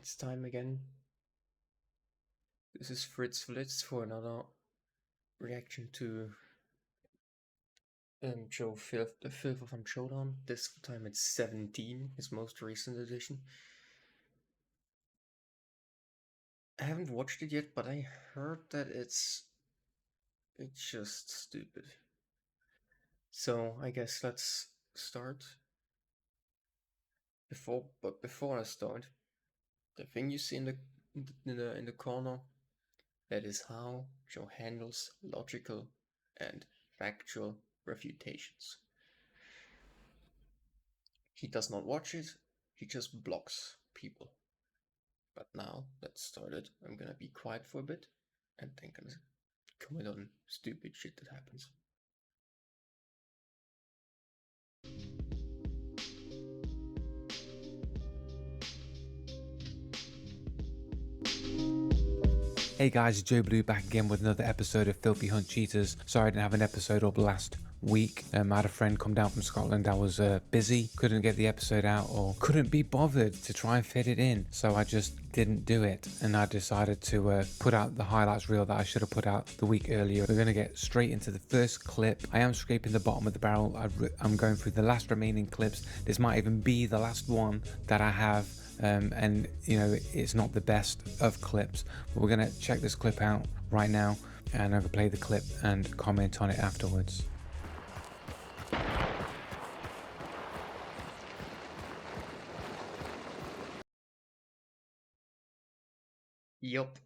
It's time again. This is Fritz Reacts for another reaction to Joe Filth, the Filth of Showdown. This time it's 17, his most recent edition. I haven't watched it yet, but I heard that it's just stupid. So I guess let's start. Before I start, the thing you see in the corner, that is how Joe handles logical and factual refutations. He does not watch it, he just blocks people. But now, let's start it. I'm gonna be quiet for a bit and then gonna comment on stupid shit that happens. Hey guys, it's Joe Blue back again with another episode of Filthy Hunt Cheaters. Sorry I didn't have an episode up last week. I had a friend come down from Scotland. I was busy, couldn't get the episode out or couldn't be bothered to try and fit it in. So I just didn't do it, and I decided to put out the highlights reel that I should have put out the week earlier. We're going to get straight into the first clip. I am scraping the bottom of the barrel. I'm going through the last remaining clips. This might even be the last one that I have. And you know, it's not the best of clips, but we're gonna check this clip out right now, and I'm gonna play the clip and comment on it afterwards. Yup.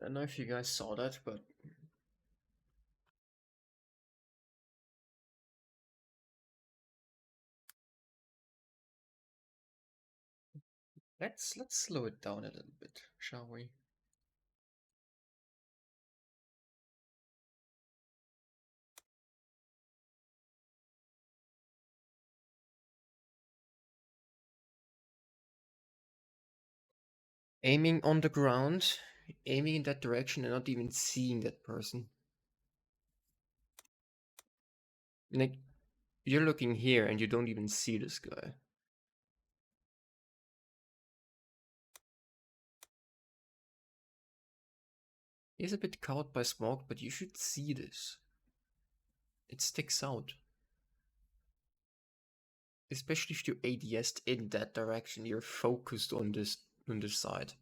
I don't know if you guys saw that, but let's slow it down a little bit, shall we? Aiming on the ground, aiming in that direction and not even seeing that person. Like, you're looking here and you don't even see this guy. He's a bit caught by smoke, but you should see this. It sticks out. Especially if you ADS'd in that direction, you're focused on this side.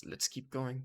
Let's keep going.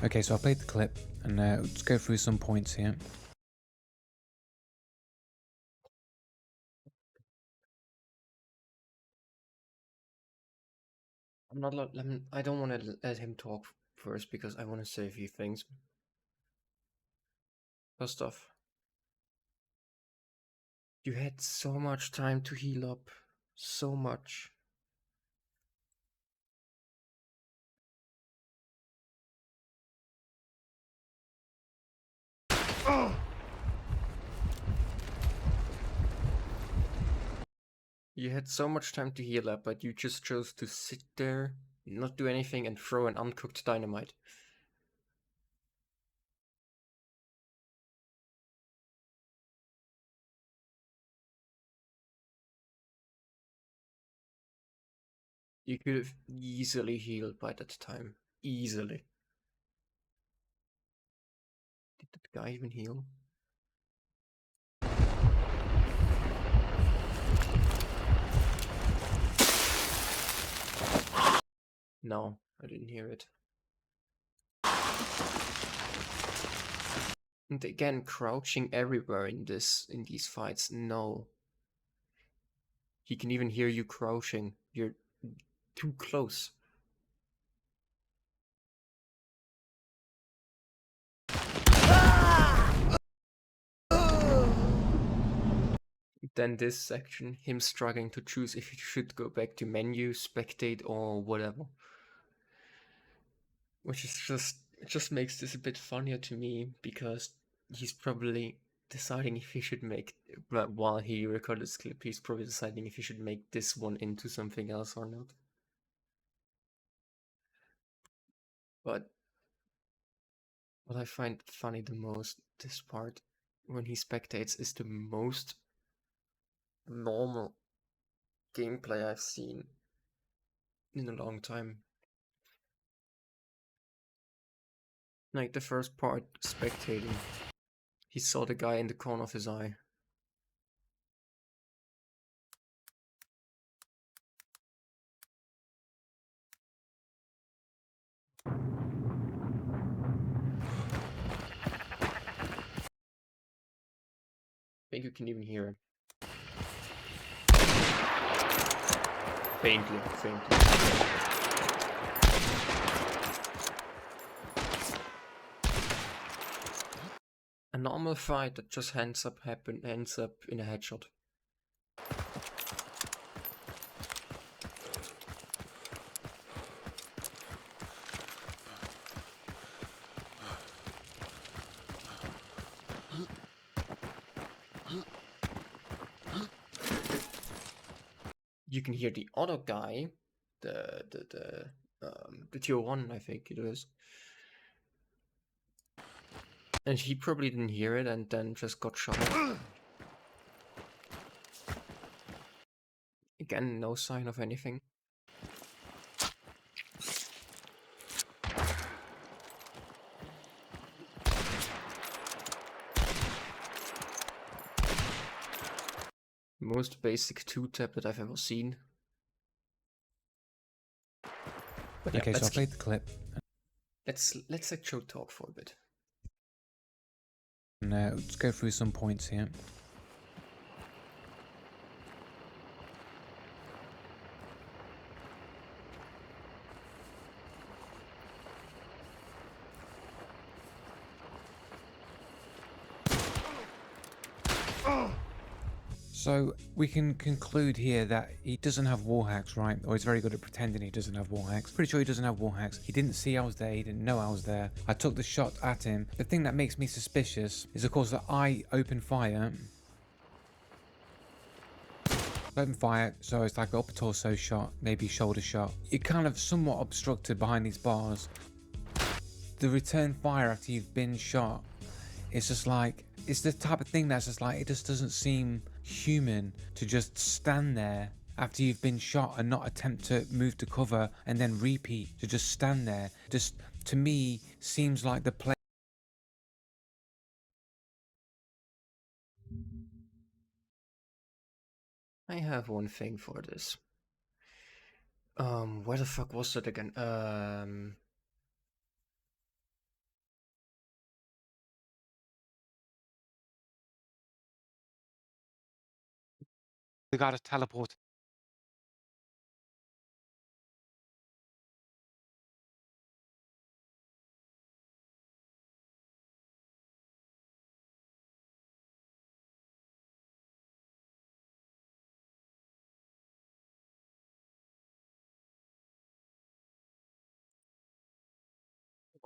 Okay, so I played the clip, and let's go through some points here. I'm not. I don't want to let him talk first because I want to say a few things. First off, you had so much time to heal up, so much. Oh! You had so much time to heal up, but you just chose to sit there, not do anything, and throw an uncooked dynamite. You could have easily healed by that time. Easily. Did that guy even heal? No, I didn't hear it. And again, crouching everywhere in these fights. No. He can even hear you crouching. You're too close. Then this section, him struggling to choose if he should go back to menu, spectate, or whatever. Which is it just makes this a bit funnier to me because he's probably deciding if he should make, while he recorded this clip, he's probably deciding if he should make this one into something else or not. But what I find funny the most, this part, when he spectates, is the most normal gameplay I've seen in a long time. Like the first part, spectating, he saw the guy in the corner of his eye. I think you can even hear it. Faintly, faintly. A normal fight that just ends up in a headshot. You can hear the other guy, the tier 1, I think it is. And he probably didn't hear it and then just got shot. Again, no sign of anything. Most basic 2-tap that I've ever seen. But yeah, Okay, so I played the clip. Let's let Joe talk for a bit. And let's go through some points here. So we can conclude here that he doesn't have wall hacks, right? Or he's very good at pretending he doesn't have wall hacks. Pretty sure he doesn't have wall hacks. He didn't see I was there. He didn't know I was there. I took the shot at him. The thing that makes me suspicious is, of course, that I opened fire. Open fire, so it's like an upper torso shot, maybe shoulder shot. You're kind of somewhat obstructed behind these bars. The return fire after you've been shot, it's just like, it's the type of thing that's just like, it just doesn't seem human to just stand there after you've been shot and not attempt to move to cover and then repeat, to just stand there. Just, to me, seems like the play. I have one thing for this. Where the fuck was that again? The guy just teleport.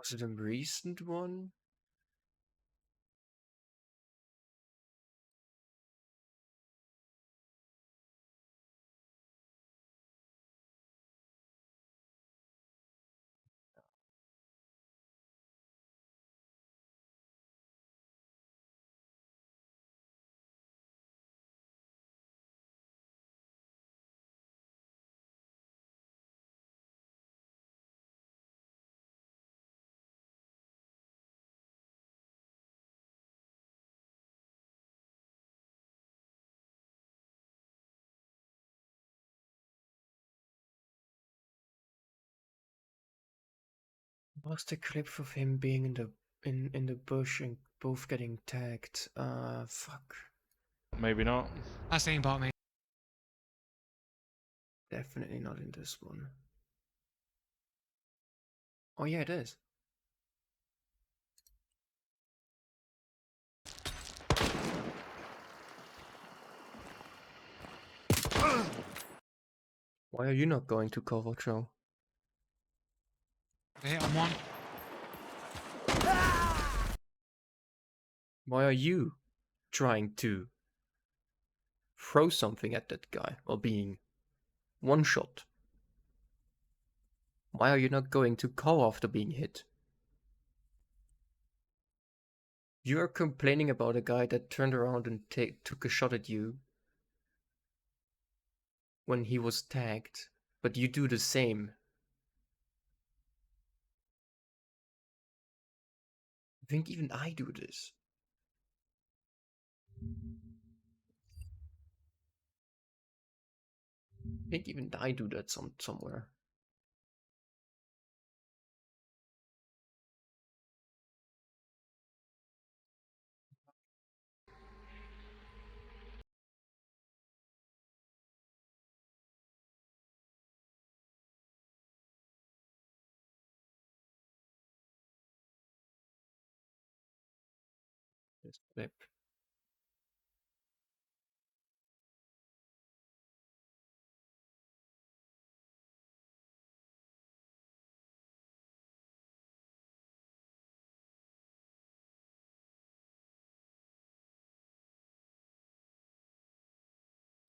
Was it a recent one? Was the clip of him being in the bush and both getting tagged? Fuck. Maybe not. That's ain't about me. Definitely not in this one. Oh yeah, it is. Why are you not going to cover, Joe? Hit on one. Why are you trying to throw something at that guy while being one shot? Why are you not going to cover after being hit? You are complaining about a guy that turned around and took a shot at you when he was tagged, but you do the same. I think even I do this. I think even I do that somewhere. This clip.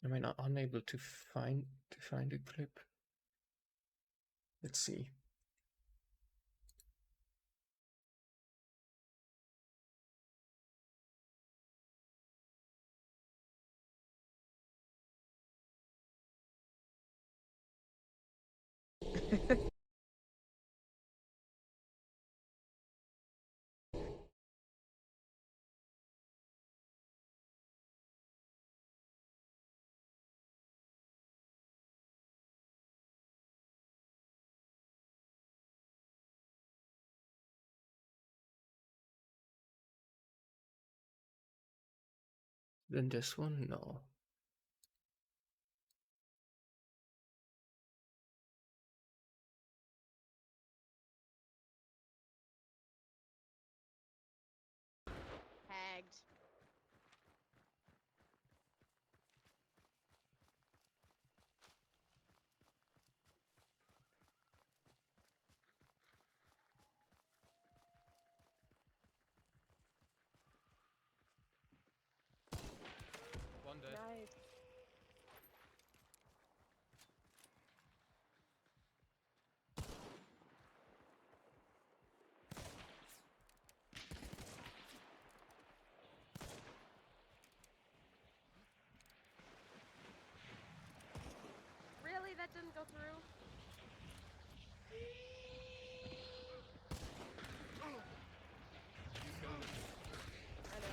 Am I not unable to find a clip? Let's see. Then this one? No. Tagged. One dead. Nice. Really? That didn't go through? I know.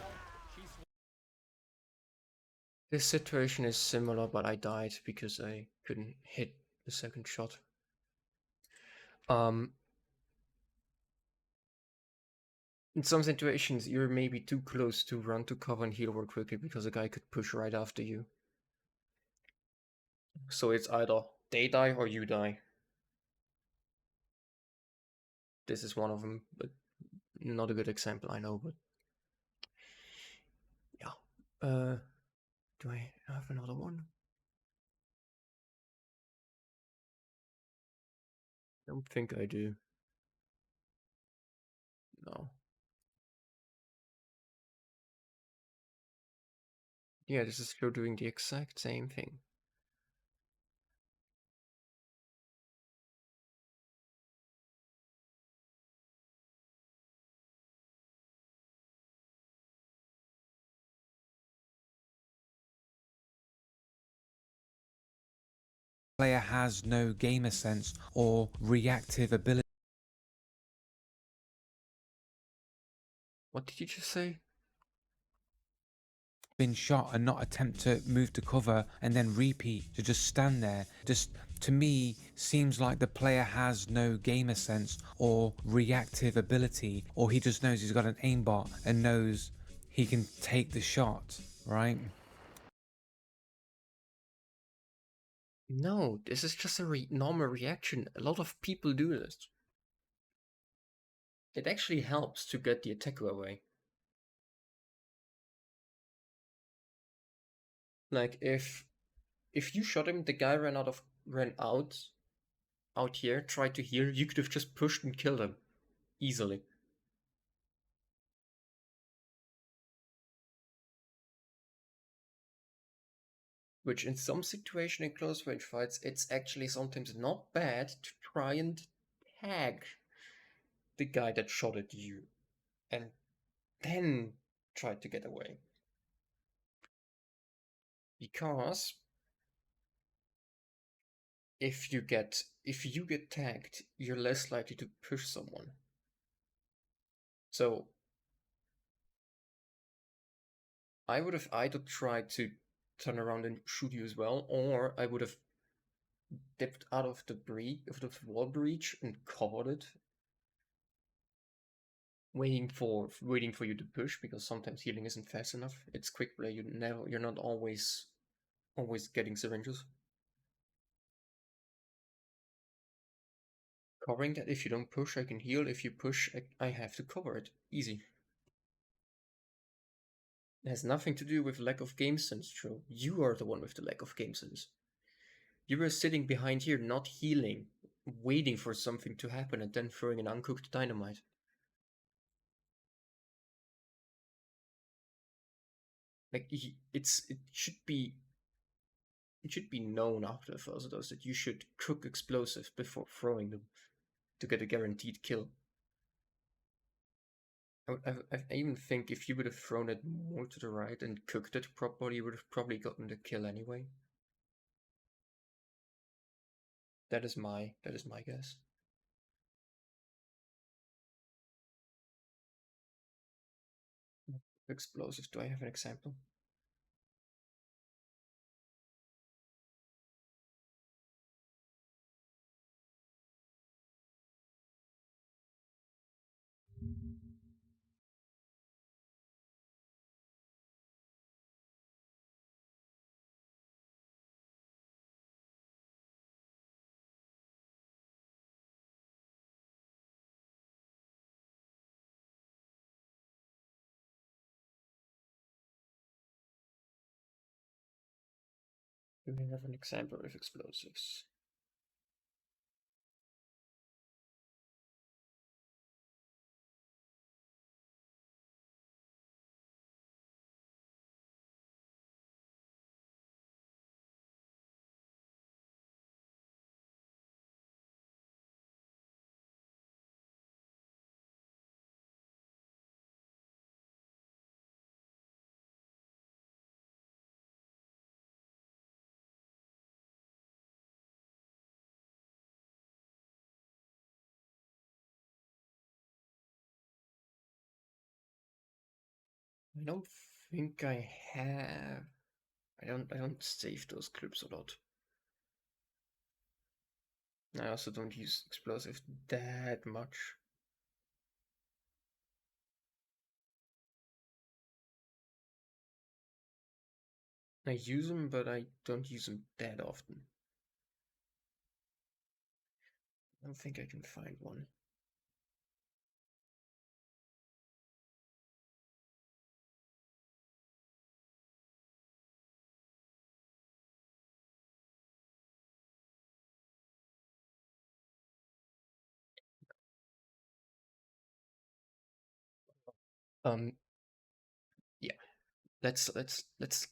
This situation is similar, but I died because I couldn't hit the second shot. In some situations, you're maybe too close to run to cover and heal real quickly because a guy could push right after you. So it's either they die or you die. This is one of them, but not a good example, I know, but yeah. Do I have another one? Don't think I do. No. Yeah, this is still doing the exact same thing. Player has no gamer sense or reactive ability. What did you just say? Been shot and not attempt to move to cover and then repeat, to just stand there, just to me seems like the player has no gamer sense or reactive ability, or he just knows he's got an aimbot and knows he can take the shot, right? No, this is just a normal reaction. A lot of people do this. It actually helps to get the attacker away. Like if you shot him, the guy ran out here, tried to heal, you could have just pushed and killed him easily. Which in some situation in close range fights, it's actually sometimes not bad to try and tag the guy that shot at you and then try to get away. Because if you get tagged, you're less likely to push someone. So I would have either tried to turn around and shoot you as well, or I would have dipped out of the wall breach and covered it, waiting for you to push, because sometimes healing isn't fast enough. It's quick play. You're not always getting syringes. Covering that, if you don't push, I can heal. If you push, I have to cover it. Easy. It has nothing to do with lack of game sense, Joe. You are the one with the lack of game sense. You were sitting behind here, not healing, waiting for something to happen and then throwing an uncooked dynamite. Like it should be known after the first dose that you should cook explosives before throwing them to get a guaranteed kill. I even think if you would have thrown it more to the right and cooked it properly, you would have probably gotten the kill anyway. That is my guess. Explosives. Do I have an example? Do we have an example with explosives? I don't think I have. I don't save those clips a lot. I also don't use explosives that much. I use them, but I don't use them that often. I don't think I can find one. Um, yeah. Let's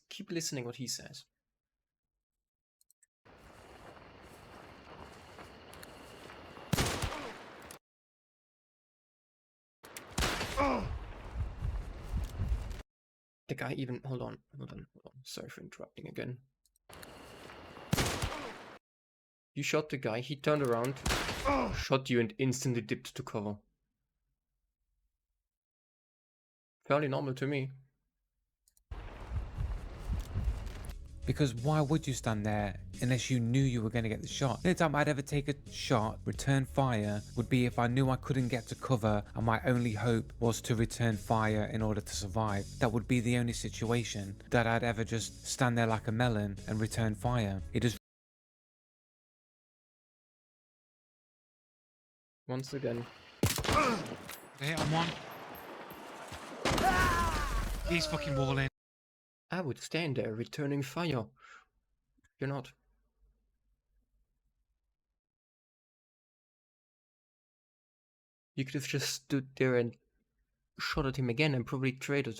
keep listening what he says. The guy even hold on. Sorry for interrupting again. You shot the guy, he turned around, shot you and instantly dipped to cover. Fairly normal to me. Because why would you stand there unless you knew you were going to get the shot? The only time I'd ever take a shot, return fire, would be if I knew I couldn't get to cover and my only hope was to return fire in order to survive. That would be the only situation that I'd ever just stand there like a melon and return fire. It is. Once again. Hit on one. He's fucking walling. I would stand there returning fire. You're not. You could have just stood there and shot at him again and probably traded.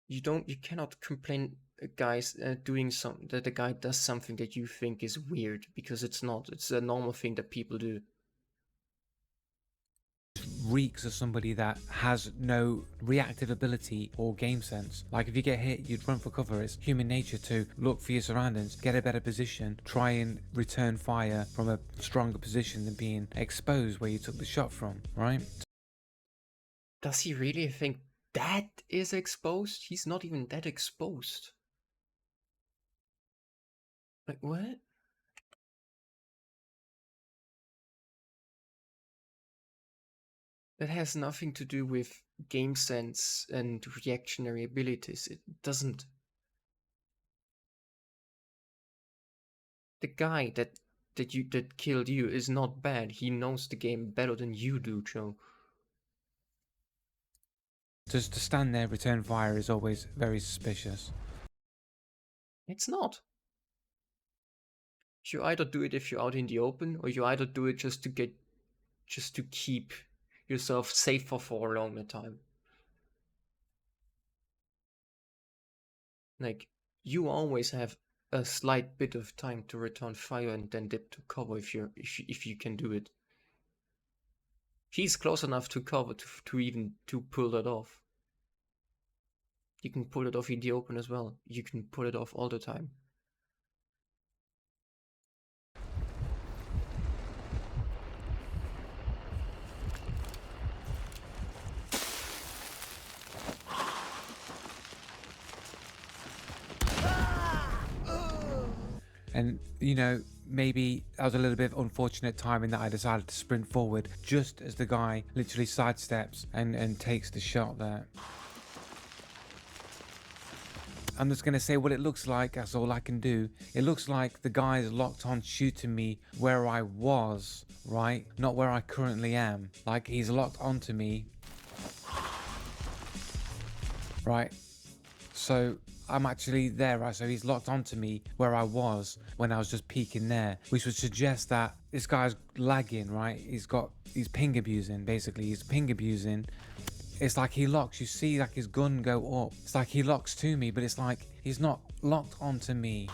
You cannot complain guys doing that the guy does something that you think is weird, because it's not. It's a normal thing that people do. Reeks of somebody that has no reactive ability or game sense. Like if you get hit, you'd run for cover. It's human nature to look for your surroundings, get a better position, try and return fire from a stronger position than being exposed where you took the shot from, right? Does he really think that is exposed? He's not even that exposed. Like, what? That has nothing to do with game sense and reactionary abilities. It doesn't. The guy that killed you is not bad. He knows the game better than you do, Joe. Just to stand there, return fire is always very suspicious. It's not. You either do it if you're out in the open, or you either do it just to keep yourself safer for a longer time. Like, you always have a slight bit of time to return fire and then dip to cover if you can do it. He's close enough to cover to even pull that off. You can pull it off in the open as well. You can pull it off all the time. And, you know, maybe that was a little bit of unfortunate timing that I decided to sprint forward just as the guy literally sidesteps and takes the shot there. I'm just going to say what it looks like. That's all I can do. It looks like the guy's locked on shooting me where I was, right? Not where I currently am. Like he's locked onto me. Right. So I'm actually there, right? So he's locked onto me where I was when I was just peeking there, which would suggest that this guy's lagging, right? He's ping abusing, basically. He's ping abusing. It's like he locks, you see like his gun go up. It's like he locks to me, but it's like he's not locked onto me.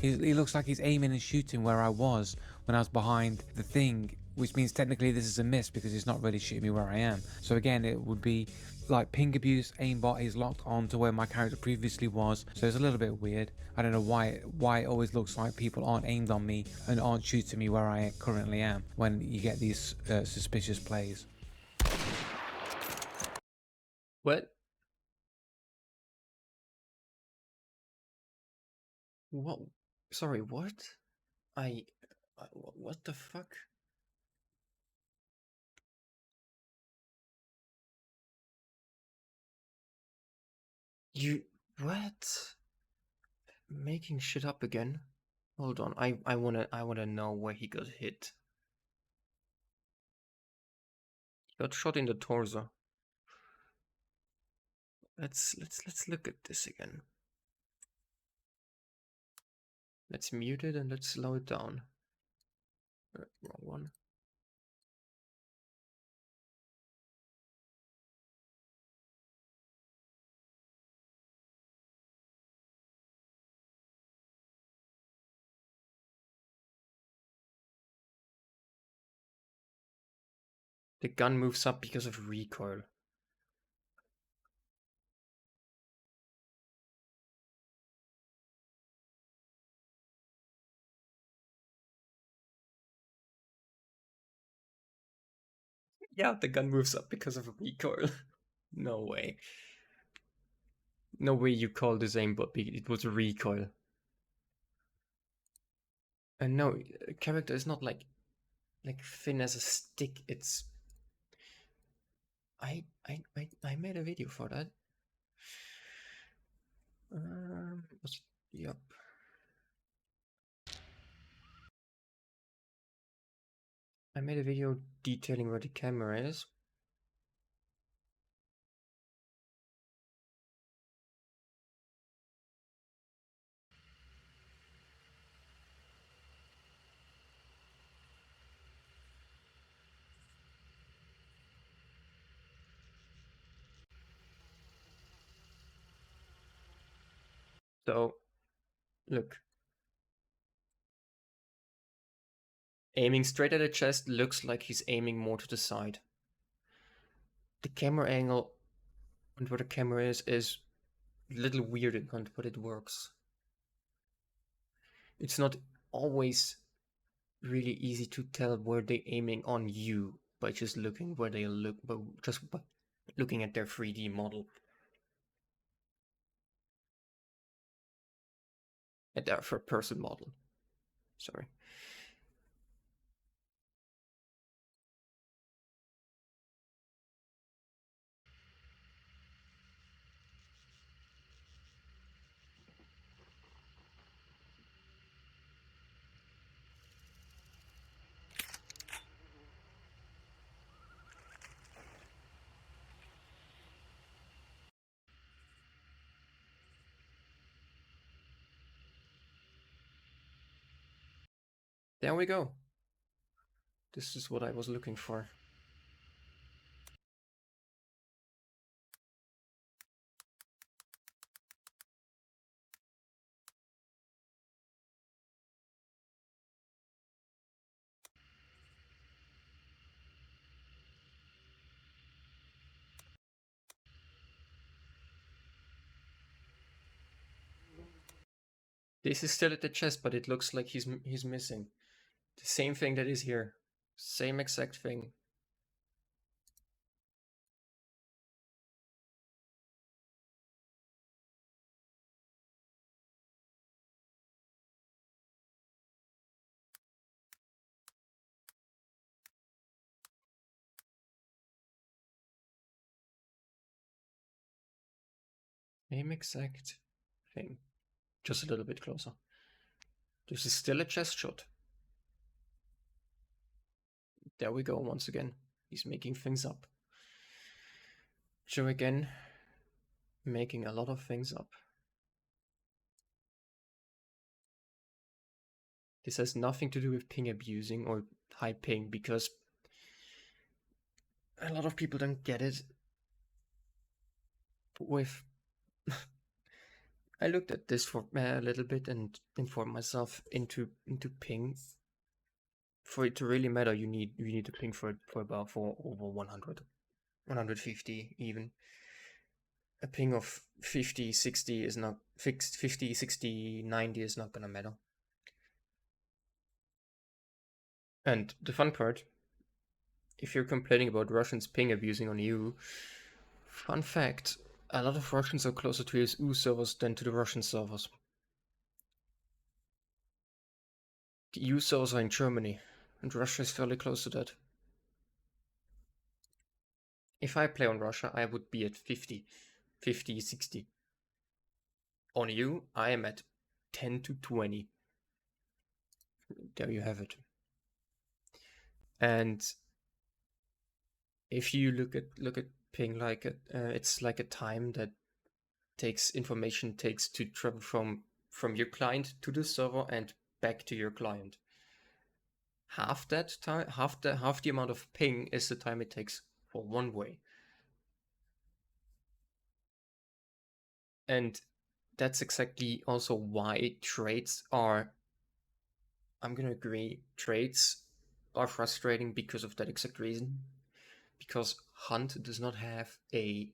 He looks like he's aiming and shooting where I was when I was behind the thing, which means technically this is a miss because he's not really shooting me where I am. So again, it would be like ping abuse, aimbot is locked on to where my character previously was. So it's a little bit weird. I don't know why it always looks like people aren't aimed on me and aren't shooting me where I currently am when you get these suspicious plays. What? What? Sorry, what? What the fuck? What? Making shit up again? Hold on, I wanna know where he got hit. He got shot in the torso. Let's look at this again. Let's mute it and let's slow it down. Wrong one. The gun moves up because of recoil. Yeah, the gun moves up because of recoil. No way. No way you call this aimbot, it was recoil. And no, character is not like thin as a stick. It's I made a video for that. Yep. I made a video detailing where the camera is. So, look. Aiming straight at the chest looks like he's aiming more to the side. The camera angle and where the camera is a little weird in hunt, but it works. It's not always really easy to tell where they're aiming on you by just looking where they look, but just by looking at their 3D model. At their third person model. Sorry. There we go. This is what I was looking for. This is still at the chest, but it looks like he's missing. The same thing that is here. Same exact thing. Same exact thing. Just a little bit closer. This is still a chest shot. There we go once again. He's making things up. Joe again, making a lot of things up. This has nothing to do with ping abusing or high ping, because a lot of people don't get it. With I looked at this for a little bit and informed myself into ping. For it to really matter, you need to ping for about over 100, 150 even. A ping of 50, 60 is not fixed. 50, 60, 90 is not gonna matter. And the fun part, if you're complaining about Russians ping abusing on you, fun fact, a lot of Russians are closer to his EU servers than to the Russian servers. The EU servers are in Germany, and Russia is fairly close to that. If I play on Russia, I would be at 50, 60. On EU, I am at 10 to 20. There you have it. And if you look at ping like it's like a time that information takes to travel from your client to the server and back to your client. half that time, half the amount of ping is the time it takes for one way. And that's exactly also why trades are, I'm gonna agree, trades are frustrating because of that exact reason. Because Hunt does not have a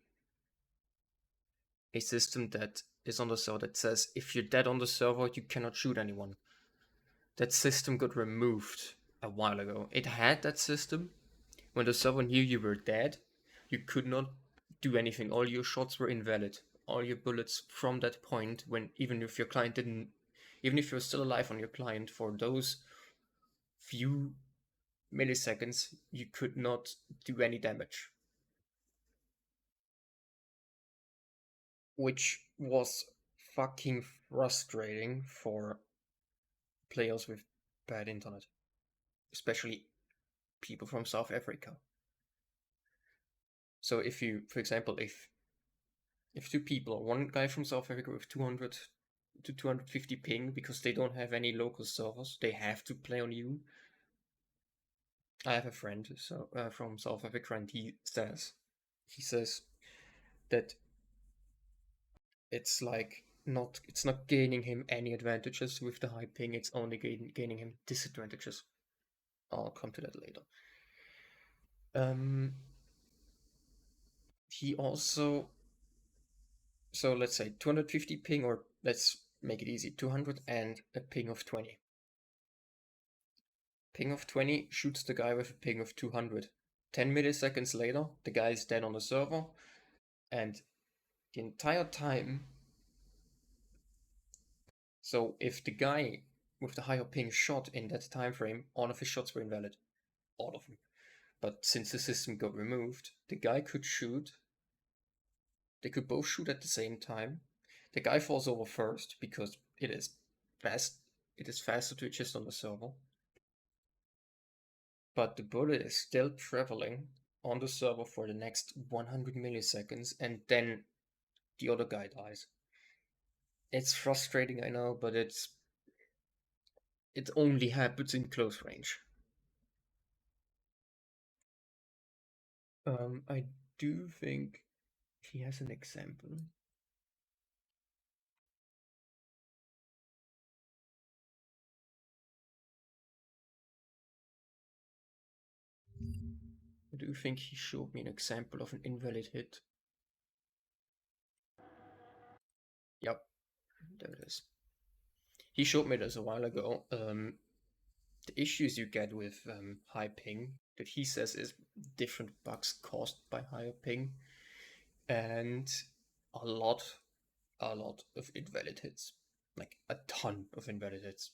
system that is on the server that says if you're dead on the server, you cannot shoot anyone. That system got removed a while ago. It had that system. When the server knew you were dead, you could not do anything. All your shots were invalid. All your bullets from that point, when even if your client didn't, even if you're still alive on your client for those few milliseconds, you could not do any damage. Which was fucking frustrating for players with bad internet, especially people from South Africa. So if you, for example, if two people, or one guy from South Africa with 200 to 250 ping because they don't have any local servers, they have to play on you. I have a friend from South Africa, and he says that it's not gaining him any advantages with the high ping. It's only gaining him disadvantages. I'll come to that later. He also, so let's say 250 ping, or let's make it easy, 200 and a ping of 20. Ping of 20 shoots the guy with a ping of 200. 10 milliseconds later, the guy is dead on the server, and the entire time, so if the guy with the higher ping shot in that time frame, all of his shots were invalid. All of them. But since the system got removed, the guy could shoot. They could both shoot at the same time. The guy falls over first because it is faster to adjust on the server. But the bullet is still traveling on the server for the next 100 milliseconds, and then the other guy dies. It's frustrating, I know, but it only happens in close range. I do think he has an example. I do think he showed me an example of an invalid hit. Yep, there it is. He showed me this a while ago. The issues you get with high ping that he says is different bugs caused by higher ping, and a lot of invalid hits, like a ton of invalid hits.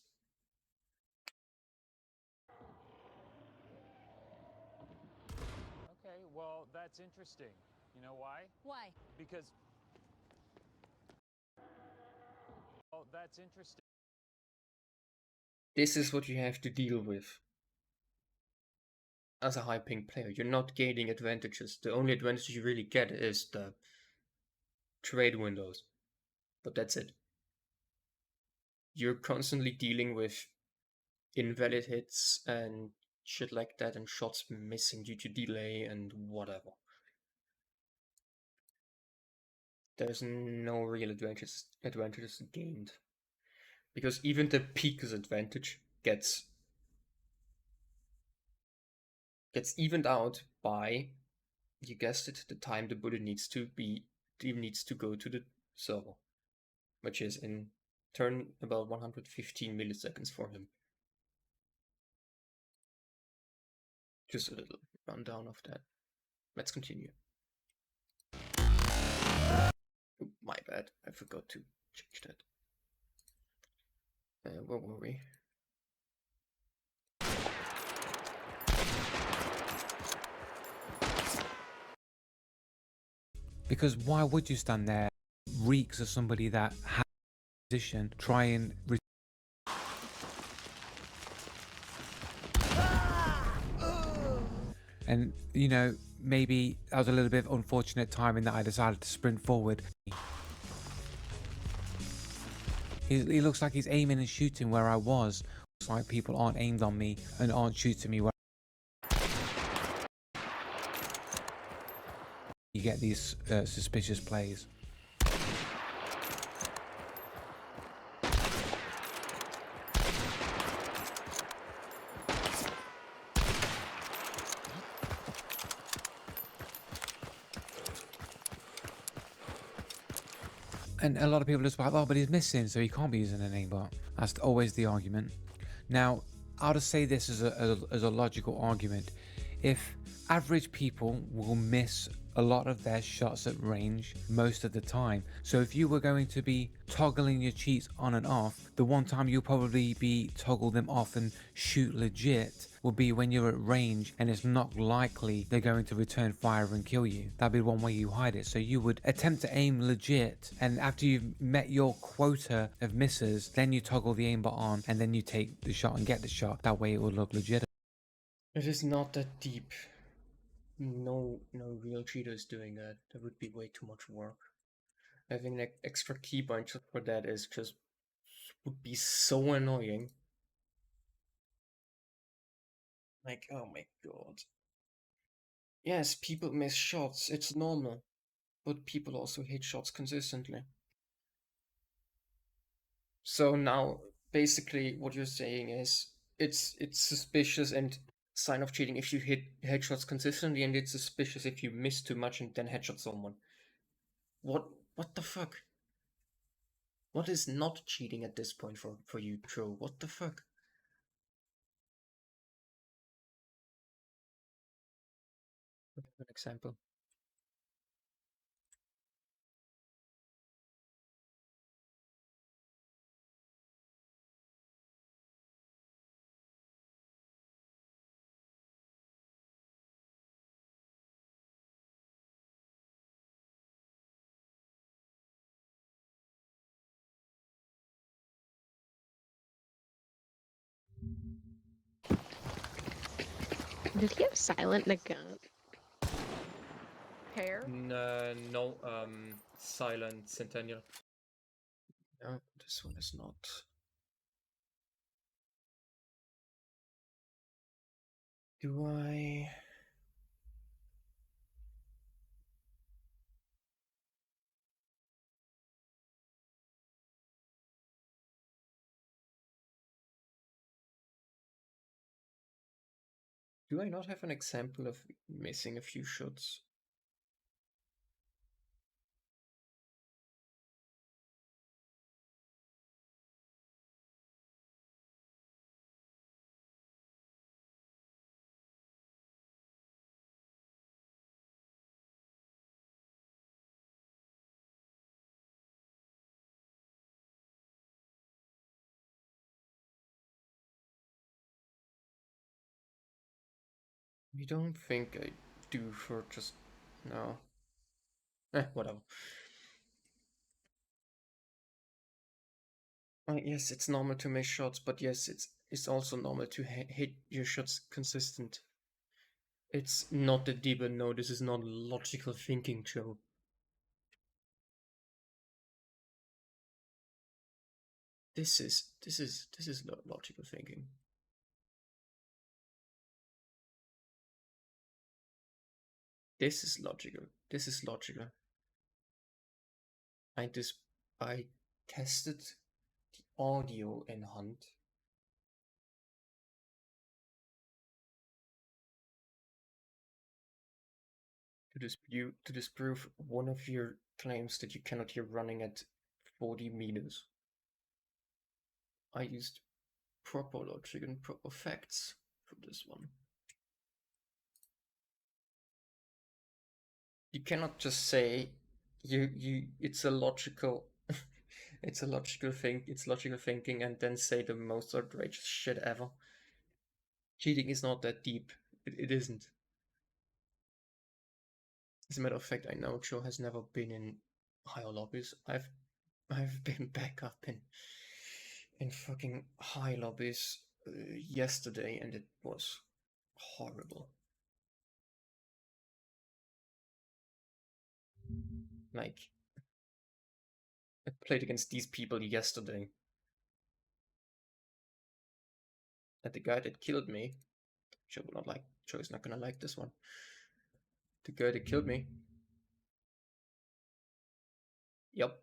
Okay, well, that's interesting. You know why? Why? Because... Oh, that's interesting. This is what you have to deal with as a high ping player. You're not gaining advantages. The only advantage you really get is the trade windows, but that's it. You're constantly dealing with invalid hits and shit like that, and shots missing due to delay and whatever. There's no real advantages gained, because even the peak's advantage gets evened out by, you guessed it, the time the bullet needs to go to the server, which is in turn about 115 milliseconds for him. Just a little rundown of that. Let's continue. Oh, my bad, I forgot to change that. Where were we? Because why would you stand there? Reeks of somebody that has a position, try and and you know, maybe that was a little bit of unfortunate timing that I decided to sprint forward. He looks like he's aiming and shooting where I was. like people aren't aimed on me and aren't shooting me. You get these suspicious plays. And a lot of people just like, oh, but he's missing, so he can't be using an aimbot. That's always the argument. Now, I'll just say this as a logical argument. If average people will miss a lot of their shots at range most of the time, so if you were going to be toggling your cheats on and off, the one time you'll probably be toggle them off and shoot legit will be when you're at range and it's not likely they're going to return fire and kill you. That'd be one way you hide it. So you would attempt to aim legit, and after you've met your quota of misses, then you toggle the aimbot on and then you take the shot and get the shot. That way it will look legit. It is not that deep. No real cheater is doing that. That would be way too much work. Having an extra keybind just for that is just would be so annoying. Like, oh my god. Yes, people miss shots, it's normal. But people also hit shots consistently. So now, basically, what you're saying is it's suspicious and sign of cheating if you hit headshots consistently, and it's suspicious if you miss too much and then headshot someone. What the fuck? What is not cheating at this point for you, Joe? What the fuck? An example. Did he have silent in a gun? Hair? No, silent Centennial. No, this one is not. Do I? Do I not have an example of missing a few shots? I don't think I do for just no. Whatever. Yes, it's normal to miss shots, but yes, it's also normal to hit your shots consistent. It's not that deep, and no, this is not logical thinking, Joe. This is not logical thinking. This is logical. This is logical. I tested the audio in Hunt. To disprove one of your claims that you cannot hear running at 40 meters. I used proper logic and proper facts for this one. You cannot just say it's a logical it's logical thinking and then say the most outrageous shit ever. Cheating is not that deep. It isn't. As a matter of fact, I know Joe has never been in higher lobbies. I've been back up in fucking high lobbies yesterday, and it was horrible. Like, I played against these people yesterday. that the guy that killed me, Joe will not like. Joe is not gonna like this one. The guy that killed me. Yep.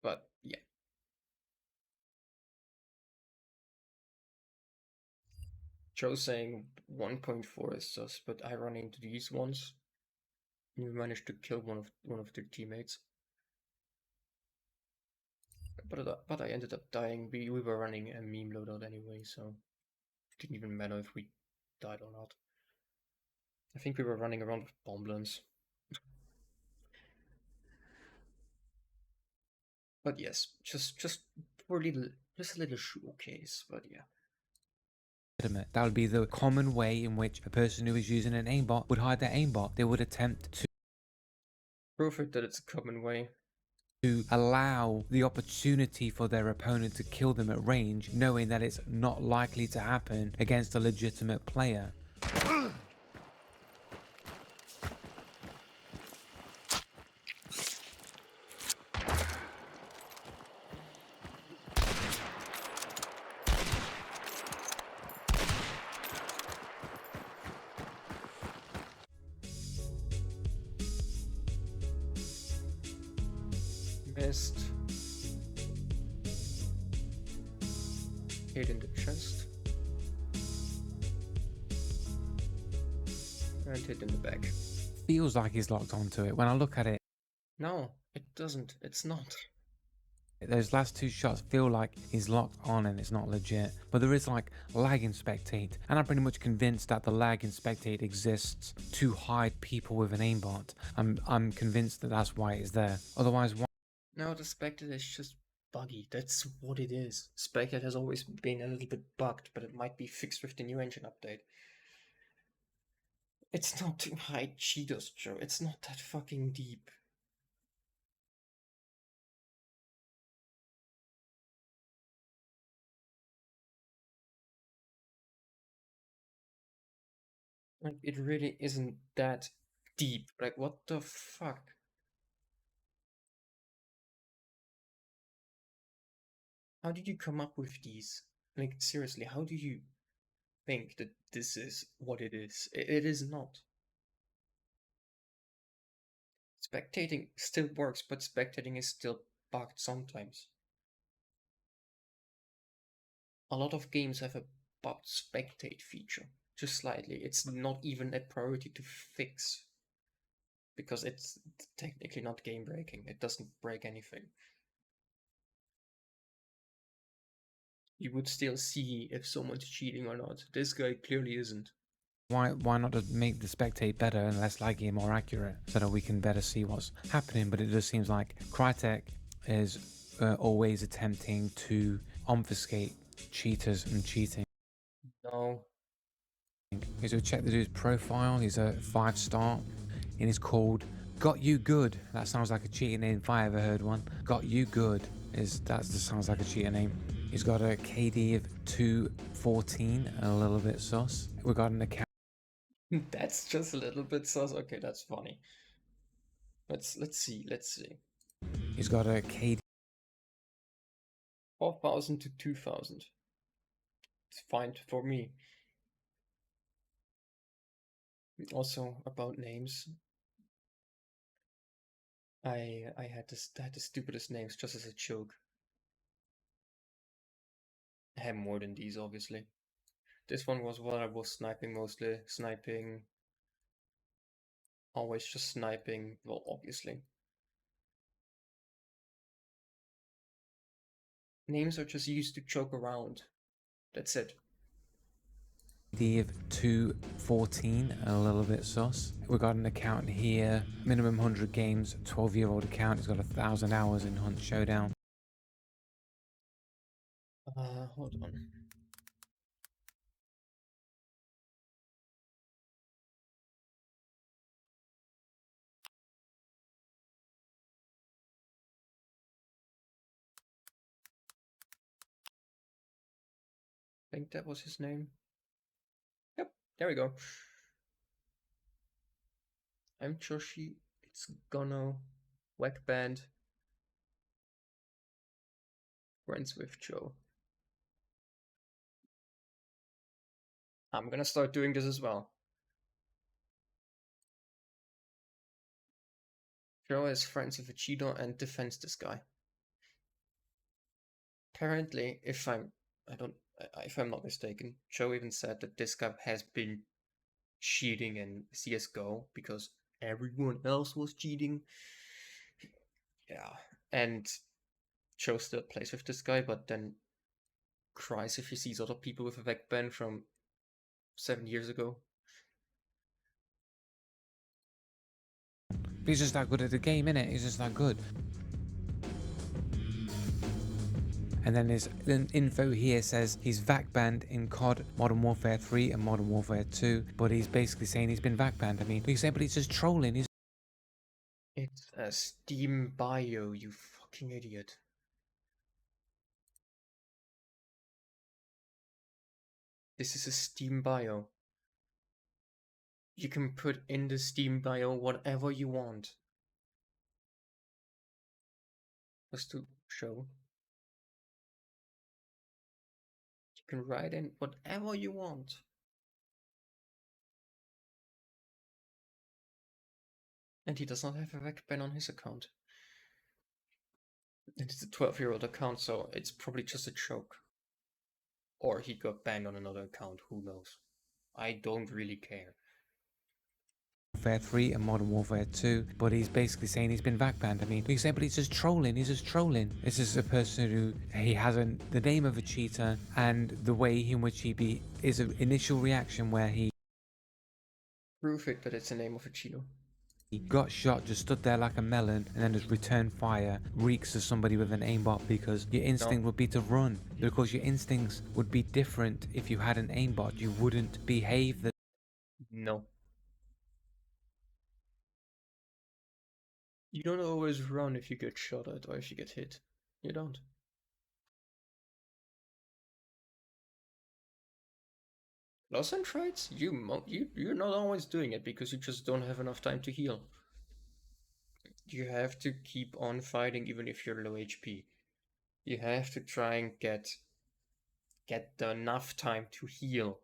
But yeah. Joe's saying 1.4 is sus, but I run into these ones. We managed to kill one of their teammates. But I ended up dying. We were running a meme loadout anyway, so it didn't even matter if we died or not. I think we were running around with bomblins. But yes, just for a little, just a little showcase. But yeah. That would be the common way in which a person who is using an aimbot would hide their aimbot. They would attempt Perfect that it's a common way. to allow the opportunity for their opponent to kill them at range, knowing that it's not likely to happen against a legitimate player. Missed. Hit in the chest. And hit in the back. Feels like he's locked onto it. When I look at it, No, it doesn't. It's not. those last two shots feel like he's locked on and it's not legit. But there is like lag in spectate, and I'm pretty much convinced that the lag in spectate exists to hide people with an aimbot. I'm convinced that that's why it's there. Otherwise, why? No, the Spectre is just buggy. That's what it is. Spectre has always been a little bit bugged, but it might be fixed with the new engine update. It's not to hide cheaters, Joe. It's not that fucking deep. Like, it really isn't that deep. Like, what the fuck? How did you come up with these? Like, seriously, how do you think that this is what it is? It is not. Spectating still works, but spectating is still bugged sometimes. A lot of games have a bugged spectate feature, just slightly. It's not even a priority to fix, because it's technically not game breaking. It doesn't break anything. You would still see if someone's cheating or not. This guy clearly isn't. Why not just make the spectate better and less laggy and more accurate so that we can better see what's happening? But it just seems like Crytek is always attempting to obfuscate cheaters and cheating. No. Okay, so check the dude's profile. He's a 5-star and he's called Got You Good. That sounds like a cheating name if I ever heard one. Got You Good sounds like a cheating name. He's got a KD of 214, a little bit sus. We got an account. That's just a little bit sus. Okay, that's funny. Let's see. He's got a KD 4,000 to 2,000. It's fine for me. Also about names. I had the stupidest names just as a joke. I have more than these, obviously. This one was what I was sniping mostly. Sniping. Always just sniping. Well, obviously. Names are just used to joke around. That's it. of 214, a little bit sus. We got an account here, minimum 100 games, 12-year-old account. He's got 1,000 hours in Hunt Showdown. Hold on. think that was his name. Yep, there we go. I'm Joshi. It's Gono. Whack Band. Friends with Joe. I'm gonna start doing this as well. Joe is friends with Vegito and defends this guy. Apparently, if I'm not mistaken, Joe even said that this guy has been cheating in CS:GO because everyone else was cheating. Yeah, and Joe still plays with this guy, but then cries if he sees other people with a vec ban from 7 years ago. He's just that good at the game, innit? He's just that good. And then his info here says he's VAC banned in COD, Modern Warfare 3 and Modern Warfare 2, but he's basically saying he's been VAC banned. I mean, you say, but he's just trolling. It's a Steam bio, you fucking idiot. This is a Steam bio. You can put in the Steam bio whatever you want. Just to show. You can write in whatever you want. And he does not have a VAC ban on his account. And it's a 12-year-old account, so it's probably just a joke. Or he got banned on another account, who knows. I don't really care. Warfare 3 and Modern Warfare 2, but he's basically saying he's been VAC banned. I mean, you say, but he's just trolling. He's just trolling. This is a person who he has the name of a cheater, and the way in which he is an initial reaction where he Prove it that it's the name of a Cheeto. he got shot, just stood there like a melon, and then just returned fire, reeks of somebody with an aimbot, because your instinct would be to run. Because your instincts would be different if you had an aimbot. You wouldn't behave the No. You don't always run if you get shot at or if you get hit. You don't. Loss and fights? You're not always doing it because you just don't have enough time to heal. You have to keep on fighting even if you're low HP. You have to try and get enough time to heal.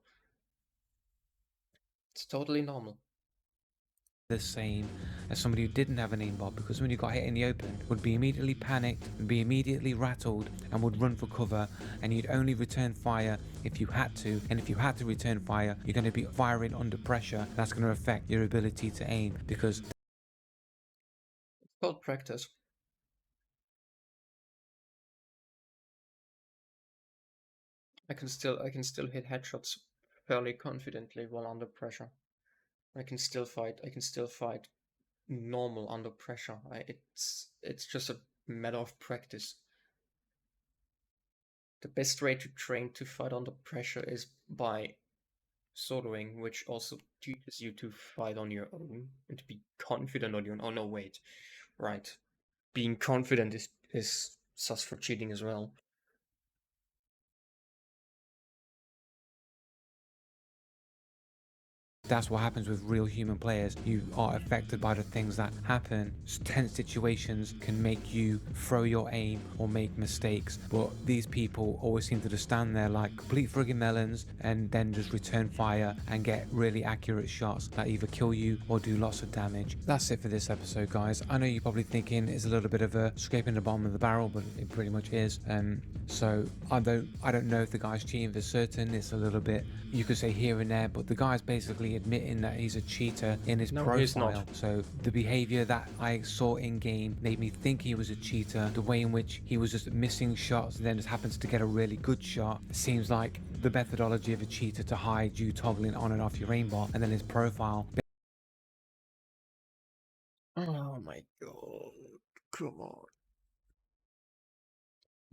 It's totally normal. the same as somebody who didn't have an aimbot, because when you got hit in the open, would be immediately panicked, would be immediately rattled, and would run for cover, and you'd only return fire if you had to, and if you had to return fire, you're going to be firing under pressure. That's going to affect your ability to aim, because it's called practice. I can still hit headshots fairly confidently while under pressure. I can still fight normal under pressure. It's just a matter of practice. The best way to train to fight under pressure is by soloing, which also teaches you to fight on your own and to be confident on your own. Oh no, wait. Right. Being confident is sus for cheating as well. that's what happens with real human players. You are affected by the things that happen. Tense situations can make you throw your aim or make mistakes, but these people always seem to just stand there like complete friggin' melons and then just return fire and get really accurate shots that either kill you or do lots of damage. That's it for this episode, guys. I know you're probably thinking it's a little bit of a scraping the bottom of the barrel, but it pretty much is. So I don't know if the guy's cheating for certain. It's a little bit, you could say, here and there, but the guy's basically admitting that he's a cheater in his profile. He's not. So the behavior that I saw in game made me think he was a cheater. The way in which he was just missing shots and then just happens to get a really good shot seems like the methodology of a cheater to hide you toggling on and off your aimbot. And then his profile. Oh my god. Come on.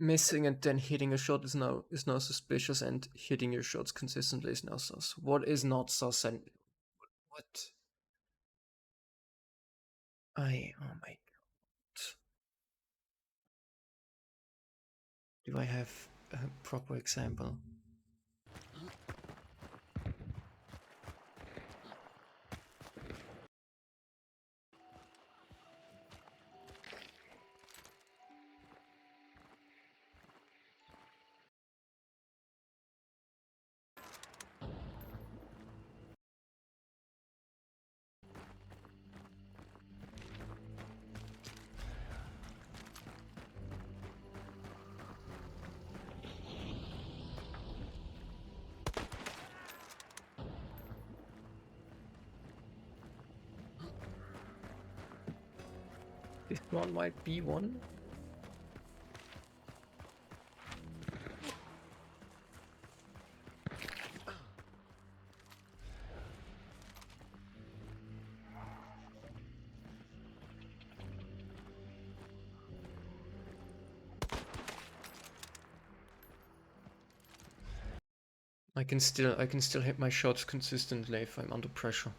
Missing and then hitting a shot is now suspicious, and hitting your shots consistently is now sus. What is not sus and what? Oh my god. Do I have a proper example? This one might be one. I can still hit my shots consistently if I'm under pressure.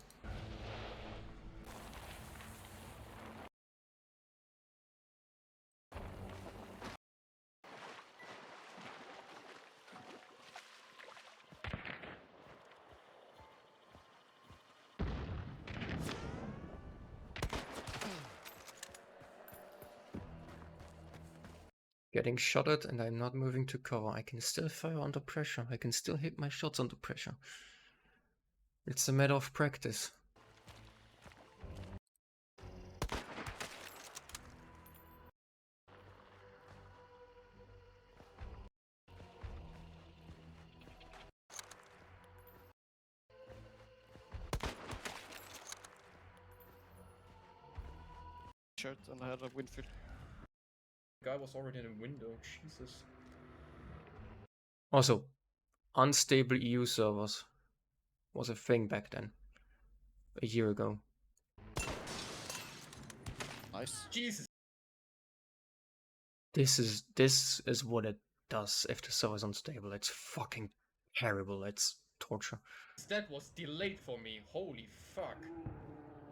Getting shot at and I'm not moving to cover. I can still fire under pressure. I can still hit my shots under pressure. It's a matter of practice. Shirt and I had a Winfield. The guy was already in a window, Jesus. Also, unstable EU servers was a thing back then. A year ago. Nice. Jesus. This is what it does if the server is unstable. It's fucking terrible. It's torture. That was delayed for me. Holy fuck.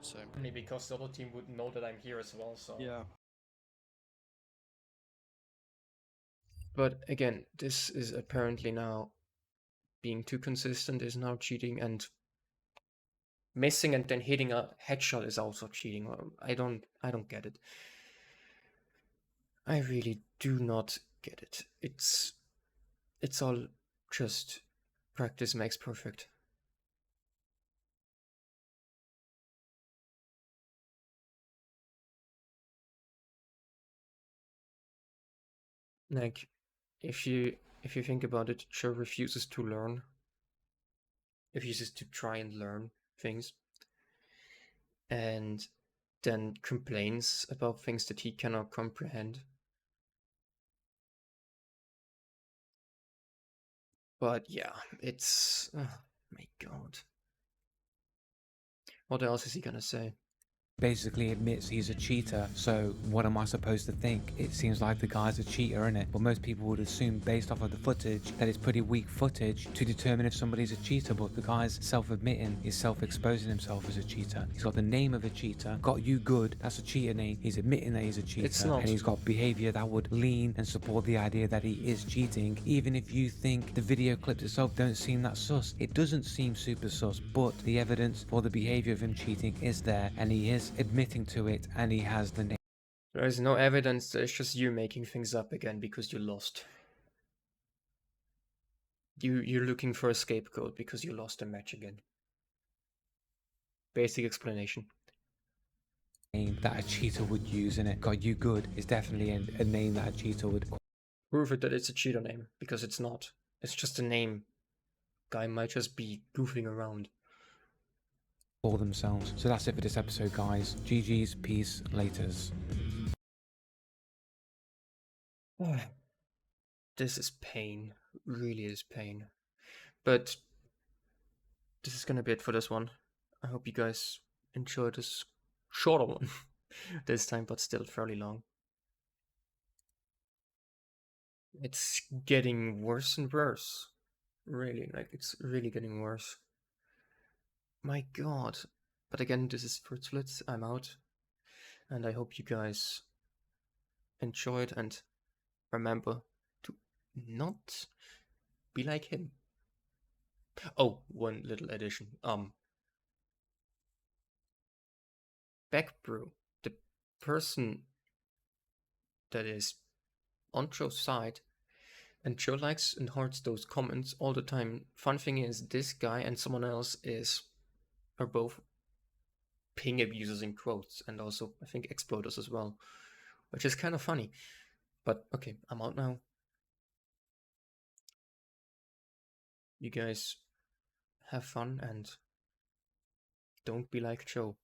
Same. Only because the other team wouldn't know that I'm here as well, so. Yeah. But again, this is apparently now being too consistent is now cheating, and missing and then hitting a headshot is also cheating. I don't get it. I really do not get it. It's all just practice makes perfect. Like, if you think about it, Joe refuses to learn. Refuses to try and learn things. And then complains about things that he cannot comprehend. But yeah, it's... oh my god. What else is he gonna say? Basically admits he's a cheater, so what am I supposed to think? It seems like the guy's a cheater, innit? But most people would assume based off of the footage that it's pretty weak footage to determine if somebody's a cheater, but the guy's self-admitting, he's self-exposing himself as a cheater. He's got the name of a cheater, got you good, that's a cheater name. He's admitting that he's a cheater. It's not. And he's got behavior that would lean and support the idea that he is cheating, even if you think the video clips itself don't seem that sus. It doesn't seem super sus, but the evidence for the behavior of him cheating is there, and he is admitting to it, and he has the name. There is no evidence, it's just you making things up again because you lost. You're looking for a scapegoat because you lost a match again. Basic explanation. That a cheater would use in it. Got you good is definitely a name that a cheater would Prove it that it's a cheater name, because it's not. It's just a name. Guy might just be goofing around. call themselves. So that's it for this episode, guys. GG's, peace, laters. This is pain. Really is pain. But this is gonna be it for this one. I hope you guys enjoyed this shorter one this time, but still fairly long. It's getting worse and worse. Really, like, it's really getting worse. My god. But again, this is Fritz Reacts. I'm out. And I hope you guys enjoyed, and remember to not be like him. Oh, one little addition. Back brew, the person that is on Joe's side, and Joe likes and hearts those comments all the time. Fun thing is, this guy and someone else are both ping abusers in quotes, and also I think exploders as well, which is kind of funny. But okay, I'm out now. You guys have fun and don't be like Joe.